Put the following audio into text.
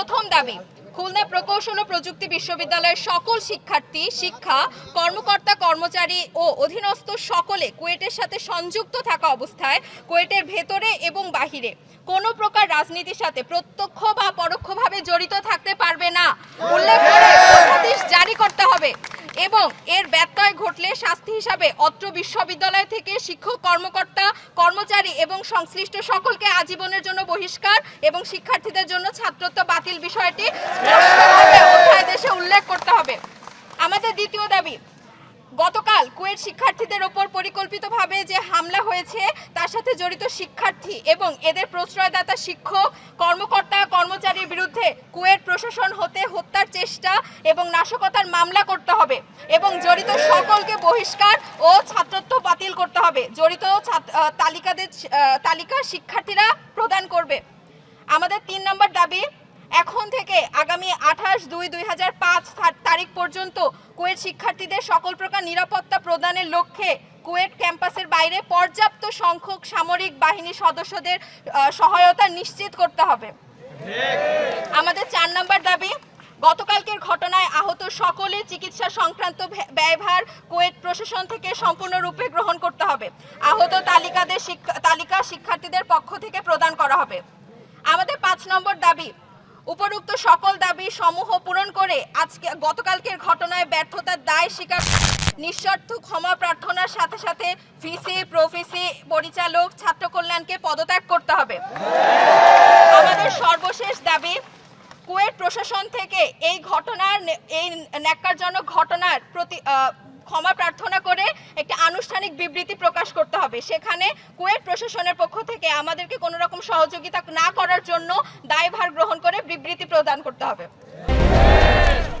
প্রথম দাবি, খুলনা প্রকৌশল ও প্রযুক্তি বিশ্ববিদ্যালয়ের সকল শিক্ষার্থী, শিক্ষা কর্মকর্তা, কর্মচারী ও অধীনস্থ সকলে কুয়েটের সাথে সংযুক্ত থাকা অবস্থায় কুয়েটের ভেতরে এবং বাহিরে কোনো প্রকার রাজনীতির সাথে প্রত্যক্ষ বা পরোক্ষভাবে জড়িত থাকতে পারবে না উল্লেখ করে অধ্যাদেশ জারি করতে হবে এবং এর ব্যত্যয় ঘটলে শাস্তি হিসাবে অত্র বিশ্ববিদ্যালয় থেকে শিক্ষক, কর্মকর্তা, কর্মচারী এবং সংশ্লিষ্ট সকলকে আজীবনের জন্য বহিষ্কার এবং শিক্ষার্থীদের জন্য ছাত্রত্ব বাতিল বিষয়টি স্পষ্টভাবে অধ্যাদেশে উল্লেখ করতে হবে। আমাদের দ্বিতীয় দাবি, গতকাল কুয়েট শিক্ষার্থীদের ওপর পরিকল্পিতভাবে যে হামলা হয়েছে তার সাথে জড়িত শিক্ষার্থী এবং এদের প্রশ্রয়দাতা শিক্ষক, কর্মকর্তা, কর্মচারীর বিরুদ্ধে কুয়েট প্রশাসন হতে হত্যার চেষ্টা এবং নাশকতার মামলা করতে হবে এবং জড়িত সকলকে বহিষ্কার ও ছাত্রত্ব বাতিল করতে হবে। জড়িত তালিকা শিক্ষার্থীরা প্রদান করবে। আমাদের ৩ নম্বর দাবি, এখন থেকে আগামী 28/2/2005 তারিখ পর্যন্ত কুয়েট শিক্ষার্থীদের সকল প্রকার নিরাপত্তা প্রদানের লক্ষ্যে কুয়েট ক্যাম্পাসের বাইরে পর্যাপ্ত সংখ্যক সামরিক বাহিনী সদস্যদের সহায়তা নিশ্চিত করতে হবে। আমাদের ৪ নম্বর দাবি, গতকালকের ঘটনায় আহত সকলের চিকিৎসা সংক্রান্ত ব্যয়ভার কুয়েট প্রশাসন থেকে সম্পূর্ণরূপে গ্রহণ করতে হবে। আহত তালিকা শিক্ষার্থীদের পক্ষ থেকে প্রদান করা হবে। আমাদের ৫ নম্বর দাবি, উপরোক্ত সকল দাবি সমূহ পূরণ করে গতকালকের ঘটনায় ব্যর্থতার দায় স্বীকার নিঃশর্ত ক্ষমা প্রার্থনার সাথে সাথে ভিসি, প্রভিসি, পরিচালক, ছাত্র কল্যাণকে পদত্যাগ করতে হবে। আমাদের সর্বশেষ দাবি, কুয়েট প্রশাসন থেকে এই ন্যাক্কারজনক ঘটনার প্রতি ক্ষমা প্রার্থনা করে একটি আনুষ্ঠানিক বিবৃতি প্রকাশ করতে হবে। সেখানে কুয়েট প্রশাসনের পক্ষ থেকে আমাদেরকে কোনো রকম সহযোগিতা না করার জন্য দায়ভার গ্রহণ করে বিবৃতি প্রদান করতে হবে।